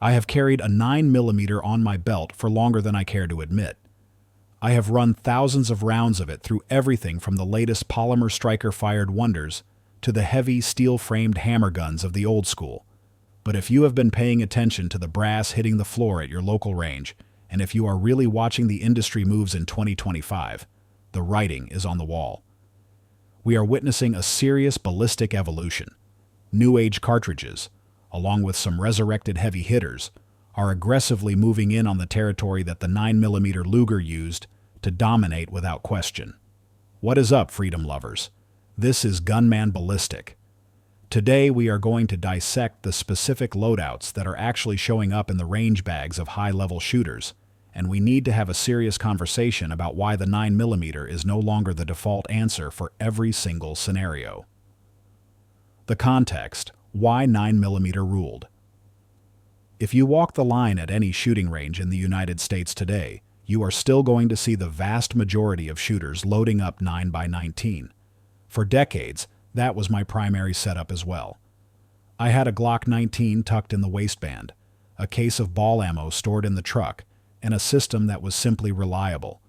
I have carried a 9mm on my belt for longer than I care to admit. I have run thousands of rounds of it through everything from the latest polymer striker-fired wonders to the heavy steel-framed hammer guns of the old school. But if you have been paying attention to the brass hitting the floor at your local range, and if you are really watching the industry moves in 2025, the writing is on the wall. We are witnessing a serious ballistic evolution. New age cartridges, along with some resurrected heavy hitters, are aggressively moving in on the territory that the 9mm Luger used to dominate without question. What is up, freedom lovers? This is Gunman Ballistic. Today we are going to dissect the specific loadouts that are actually showing up in the range bags of high-level shooters, and we need to have a serious conversation about why the 9mm is no longer the default answer for every single scenario. The context: why 9mm ruled. If you walk the line at any shooting range in the United States today, you are still going to see the vast majority of shooters loading up 9x19. For decades, that was my primary setup as well. I had a Glock 19 tucked in the waistband, a case of ball ammo stored in the truck, and a system that was simply reliable.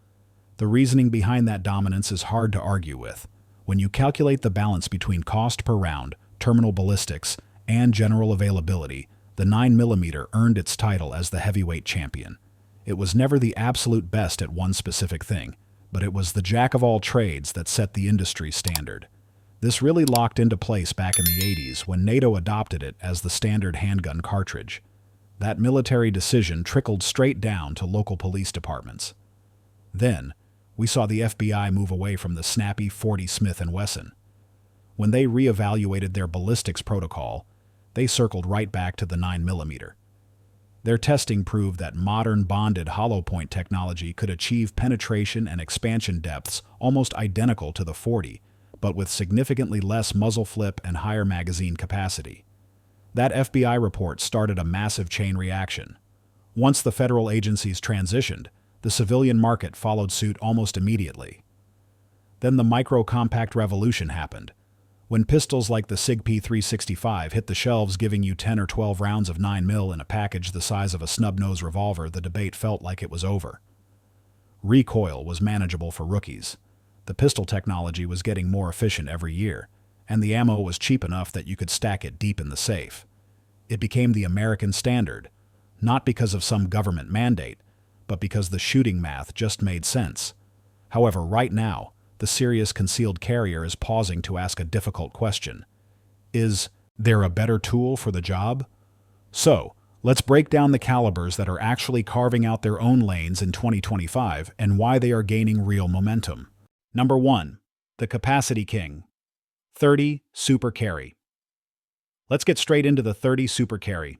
The reasoning behind that dominance is hard to argue with. When you calculate the balance between cost per round, terminal ballistics, and general availability, the 9mm earned its title as the heavyweight champion. It was never the absolute best at one specific thing, but it was the jack of all trades that set the industry standard. This really locked into place back in the 80s when NATO adopted it as the standard handgun cartridge. That military decision trickled straight down to local police departments. Then, we saw the FBI move away from the snappy .40 Smith & Wesson. When they reevaluated their ballistics protocol, they circled right back to the 9mm. Their testing proved that modern bonded hollow point technology could achieve penetration and expansion depths almost identical to the .40, but with significantly less muzzle flip and higher magazine capacity. That FBI report started a massive chain reaction. Once the federal agencies transitioned, the civilian market followed suit almost immediately. Then the micro-compact revolution happened. When pistols like the SIG P365 hit the shelves giving you 10 or 12 rounds of 9mm in a package the size of a snub-nose revolver, the debate felt like it was over. Recoil was manageable for rookies. The pistol technology was getting more efficient every year, and the ammo was cheap enough that you could stack it deep in the safe. It became the American standard, not because of some government mandate, but because the shooting math just made sense. However, right now, the serious concealed carrier is pausing to ask a difficult question. Is there a better tool for the job? So, let's break down the calibers that are actually carving out their own lanes in 2025 and why they are gaining real momentum. Number 1. The Capacity King. 30 Super Carry. Let's get straight into the 30 Super Carry.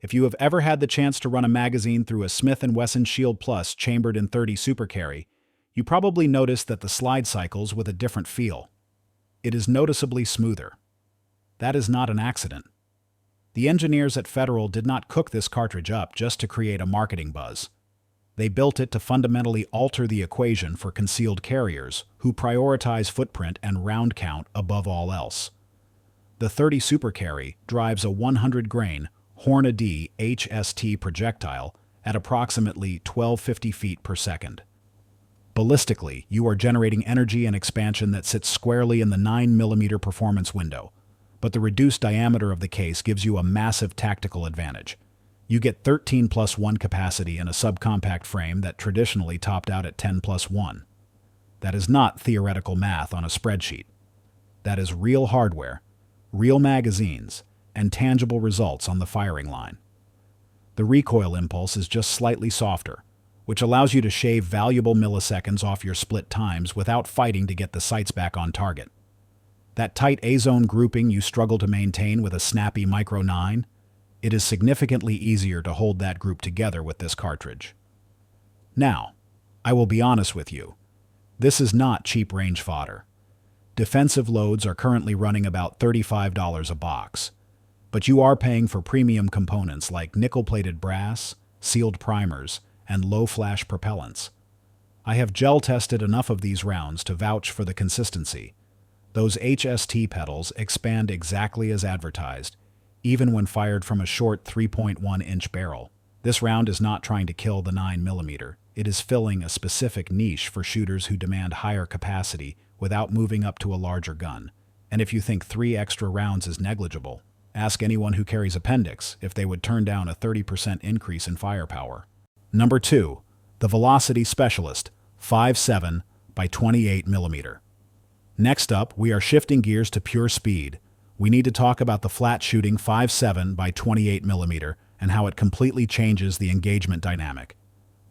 If you have ever had the chance to run a magazine through a Smith & Wesson Shield Plus chambered in 30 Super Carry, you probably noticed that the slide cycles with a different feel. It is noticeably smoother. That is not an accident. The engineers at Federal did not cook this cartridge up just to create a marketing buzz. They built it to fundamentally alter the equation for concealed carriers who prioritize footprint and round count above all else. The 30 Super Carry drives a 100-grain Hornady HST projectile at approximately 1250 feet per second. Ballistically, you are generating energy and expansion that sits squarely in the 9mm performance window, but the reduced diameter of the case gives you a massive tactical advantage. You get 13+1 capacity in a subcompact frame that traditionally topped out at 10+1. That is not theoretical math on a spreadsheet. That is real hardware, real magazines, and tangible results on the firing line. The recoil impulse is just slightly softer, which allows you to shave valuable milliseconds off your split times without fighting to get the sights back on target. That tight A-zone grouping you struggle to maintain with a snappy Micro 9, it is significantly easier to hold that group together with this cartridge. Now, I will be honest with you. This is not cheap range fodder. Defensive loads are currently running about $35 a box, but you are paying for premium components like nickel-plated brass, sealed primers, and low-flash propellants. I have gel-tested enough of these rounds to vouch for the consistency. Those HST pedals expand exactly as advertised, even when fired from a short 3.1-inch barrel. This round is not trying to kill the 9mm. It is filling a specific niche for shooters who demand higher capacity without moving up to a larger gun. And if you think 3 extra rounds is negligible, ask anyone who carries appendix if they would turn down a 30% increase in firepower. Number 2. The Velocity Specialist 5.7 by 28mm. Next up, we are shifting gears to pure speed. We need to talk about the flat-shooting 5.7 by 28mm and how it completely changes the engagement dynamic.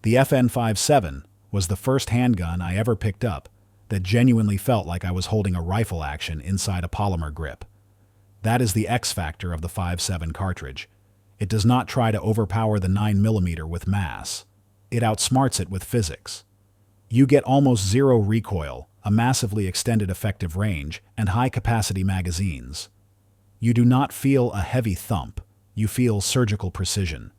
The FN 5.7 was the first handgun I ever picked up that genuinely felt like I was holding a rifle action inside a polymer grip. That is the X factor of the 5.7 cartridge. It does not try to overpower the 9mm with mass. It outsmarts it with physics. You get almost zero recoil, a massively extended effective range, and high-capacity magazines. You do not feel a heavy thump. You feel surgical precision.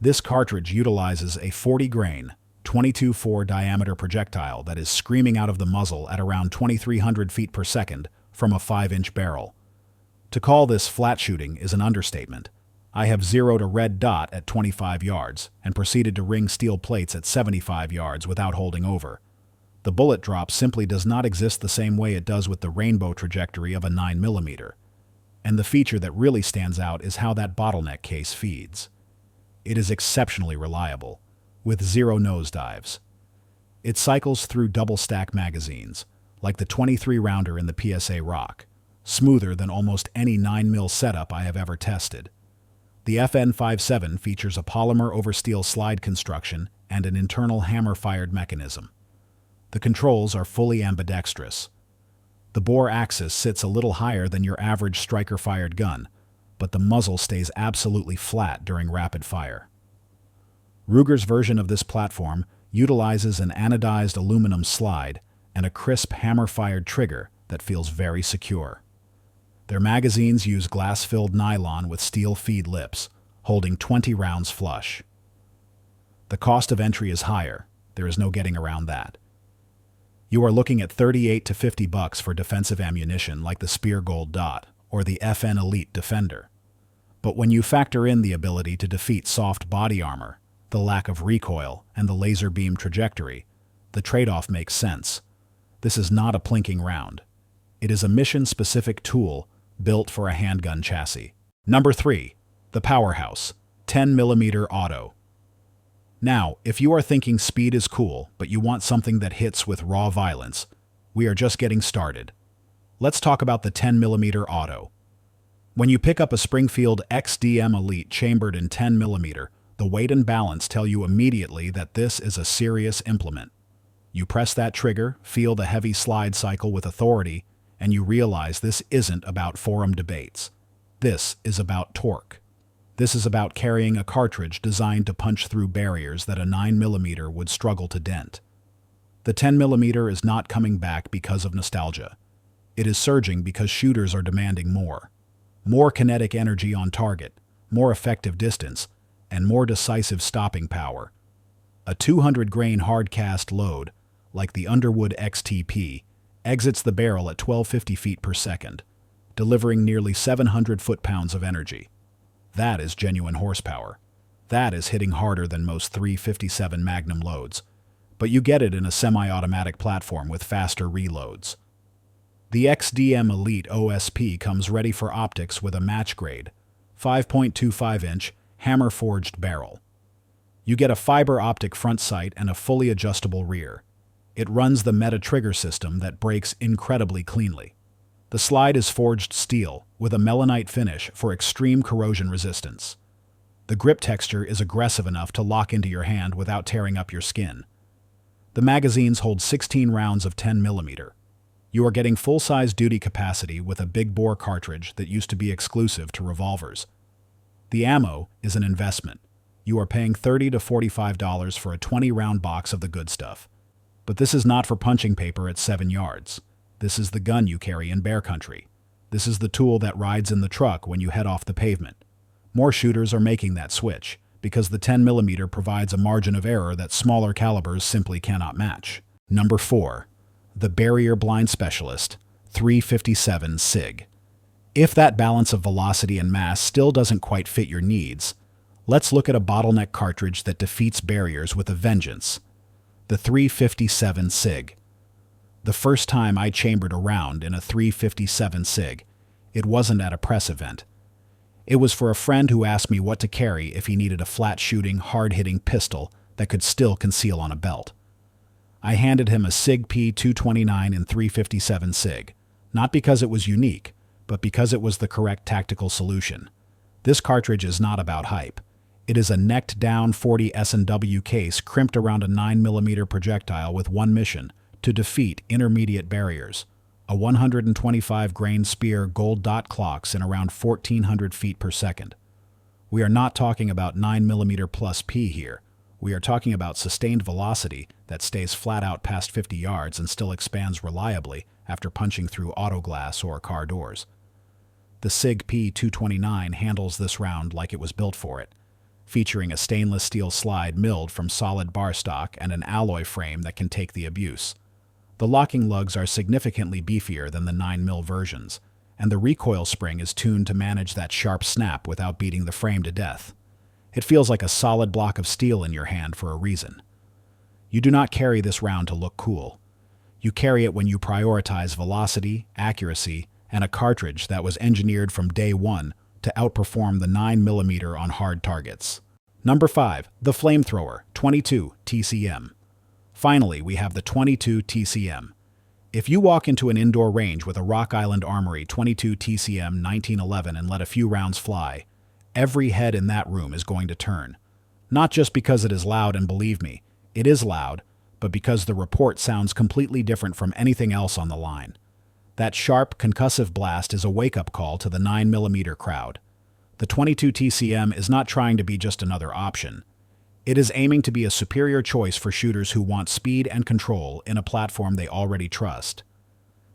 This cartridge utilizes a 40-grain, 22.4 diameter projectile that is screaming out of the muzzle at around 2,300 feet per second from a 5-inch barrel. To call this flat shooting is an understatement. I have zeroed a red dot at 25 yards and proceeded to ring steel plates at 75 yards without holding over. The bullet drop simply does not exist the same way it does with the rainbow trajectory of a 9mm. And the feature that really stands out is how that bottleneck case feeds. It is exceptionally reliable, with zero nosedives. It cycles through double-stack magazines, like the 23-rounder in the PSA Rock, smoother than almost any 9mm setup I have ever tested. The FN 5.7 features a polymer over steel slide construction and an internal hammer-fired mechanism. The controls are fully ambidextrous. The bore axis sits a little higher than your average striker-fired gun, but the muzzle stays absolutely flat during rapid fire. Ruger's version of this platform utilizes an anodized aluminum slide and a crisp hammer-fired trigger that feels very secure. Their magazines use glass-filled nylon with steel feed lips, holding 20 rounds flush. The cost of entry is higher. There is no getting around that. You are looking at $38 to $50 for defensive ammunition like the Spear Gold Dot or the FN Elite Defender. But when you factor in the ability to defeat soft body armor, the lack of recoil, and the laser beam trajectory, the trade-off makes sense. This is not a plinking round. It is a mission-specific tool built for a handgun chassis. Number 3. The Powerhouse 10mm Auto. Now, if you are thinking speed is cool, but you want something that hits with raw violence, we are just getting started. Let's talk about the 10mm Auto. When you pick up a Springfield XDM Elite chambered in 10mm, the weight and balance tell you immediately that this is a serious implement. You press that trigger, feel the heavy slide cycle with authority, and you realize this isn't about forum debates. This is about torque. This is about carrying a cartridge designed to punch through barriers that a 9mm would struggle to dent. The 10mm is not coming back because of nostalgia. It is surging because shooters are demanding more. More kinetic energy on target, more effective distance, and more decisive stopping power. A 200-grain hard-cast load, like the Underwood XTP, exits the barrel at 1,250 feet per second, delivering nearly 700 foot-pounds of energy. That is genuine horsepower. That is hitting harder than most 357 Magnum loads, but you get it in a semi-automatic platform with faster reloads. The XDM Elite OSP comes ready for optics with a match-grade, 5.25-inch, hammer-forged barrel. You get a fiber optic front sight and a fully adjustable rear. It runs the Meta trigger system that breaks incredibly cleanly. The slide is forged steel with a melanite finish for extreme corrosion resistance. The grip texture is aggressive enough to lock into your hand without tearing up your skin. The magazines hold 16 rounds of 10mm. You are getting full-size duty capacity with a big-bore cartridge that used to be exclusive to revolvers. The ammo is an investment. You are paying $30 to $45 for a 20-round box of the good stuff. But this is not for punching paper at 7 yards. This is the gun you carry in bear country. This is the tool that rides in the truck when you head off the pavement. More shooters are making that switch, because the 10mm provides a margin of error that smaller calibers simply cannot match. Number 4. The Barrier Blind Specialist 357 SIG. If that balance of velocity and mass still doesn't quite fit your needs, let's look at a bottleneck cartridge that defeats barriers with a vengeance. The 357 SIG. The first time I chambered a round in a 357 SIG, it wasn't at a press event. It was for a friend who asked me what to carry if he needed a flat-shooting, hard-hitting pistol that could still conceal on a belt. I handed him a SIG P229 in 357 SIG, not because it was unique, but because it was the correct tactical solution. This cartridge is not about hype. It is a necked-down 40 S&W case crimped around a 9mm projectile with one mission: to defeat intermediate barriers. A 125-grain spear gold dot clocks in around 1,400 feet per second. We are not talking about 9mm plus P here. We are talking about sustained velocity that stays flat out past 50 yards and still expands reliably after punching through auto glass or car doors. The SIG P229 handles this round like it was built for it, featuring a stainless steel slide milled from solid bar stock and an alloy frame that can take the abuse. The locking lugs are significantly beefier than the 9mm versions, and the recoil spring is tuned to manage that sharp snap without beating the frame to death. It feels like a solid block of steel in your hand for a reason. You do not carry this round to look cool. You carry it when you prioritize velocity, accuracy, and a cartridge that was engineered from day one to outperform the 9mm on hard targets. Number 5. The Flamethrower 22 TCM. Finally, we have the 22 TCM. If you walk into an indoor range with a Rock Island Armory 22 TCM 1911 and let a few rounds fly, every head in that room is going to turn. Not just because it is loud, and believe me, it is loud, but because the report sounds completely different from anything else on the line. That sharp, concussive blast is a wake-up call to the 9mm crowd. The 22 TCM is not trying to be just another option. It is aiming to be a superior choice for shooters who want speed and control in a platform they already trust.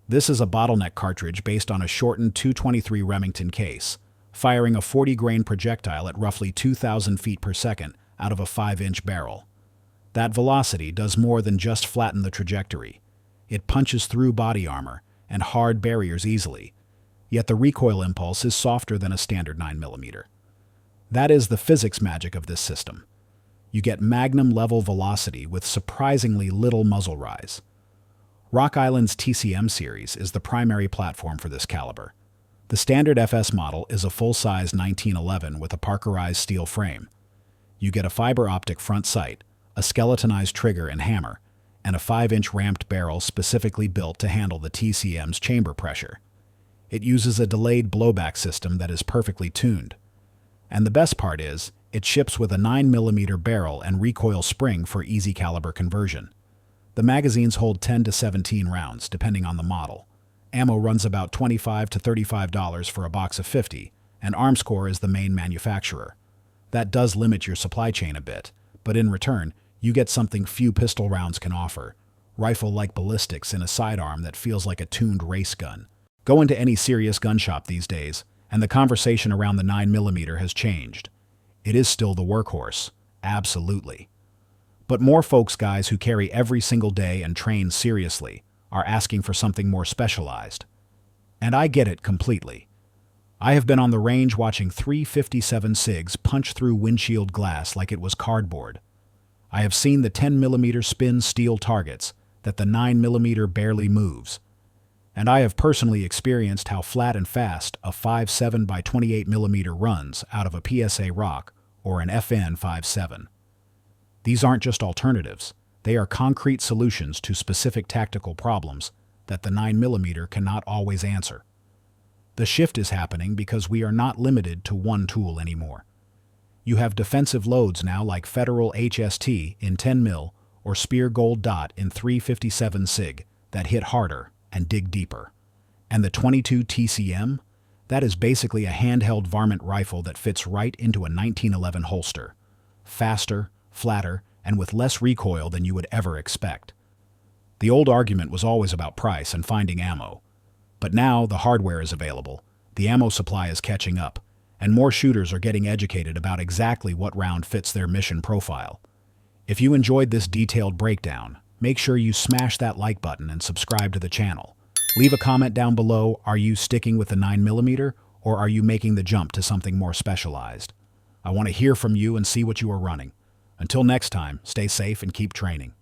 This is a bottleneck cartridge based on a shortened 223 Remington case, firing a 40-grain projectile at roughly 2,000 feet per second out of a 5-inch barrel. That velocity does more than just flatten the trajectory. It punches through body armor and hard barriers easily, yet the recoil impulse is softer than a standard 9mm. That is the physics magic of this system. You get Magnum-level velocity with surprisingly little muzzle rise. Rock Island's TCM series is the primary platform for this caliber. The standard FS model is a full-size 1911 with a Parkerized steel frame. You get a fiber optic front sight, a skeletonized trigger and hammer, and a 5-inch ramped barrel specifically built to handle the TCM's chamber pressure. It uses a delayed blowback system that is perfectly tuned. And the best part is, it ships with a 9mm barrel and recoil spring for easy caliber conversion. The magazines hold 10 to 17 rounds, depending on the model. Ammo runs about $25 to $35 for a box of 50, and Armscor is the main manufacturer. That does limit your supply chain a bit, but in return, you get something few pistol rounds can offer: rifle-like ballistics in a sidearm that feels like a tuned race gun. Go into any serious gun shop these days, and the conversation around the 9mm has changed. It is still the workhorse, absolutely. But more folks, guys who carry every single day and train seriously, are asking for something more specialized. And I get it completely. I have been on the range watching 357 SIGs punch through windshield glass like it was cardboard. I have seen the 10mm spin steel targets that the 9mm barely moves. And I have personally experienced how flat and fast a 5.7 by 28mm runs out of a PSA Rock or an FN 5.7. These aren't just alternatives, they are concrete solutions to specific tactical problems that the 9mm cannot always answer. The shift is happening because we are not limited to one tool anymore. You have defensive loads now like Federal HST in 10mm or Spear Gold Dot in 357 SIG that hit harder and dig deeper. And the 22 TCM? That is basically a handheld varmint rifle that fits right into a 1911 holster. Faster, flatter, and with less recoil than you would ever expect. The old argument was always about price and finding ammo. But now the hardware is available, the ammo supply is catching up, and more shooters are getting educated about exactly what round fits their mission profile. If you enjoyed this detailed breakdown, make sure you smash that like button and subscribe to the channel. Leave a comment down below. Are you sticking with the 9mm or are you making the jump to something more specialized? I want to hear from you and see what you are running. Until next time, stay safe and keep training.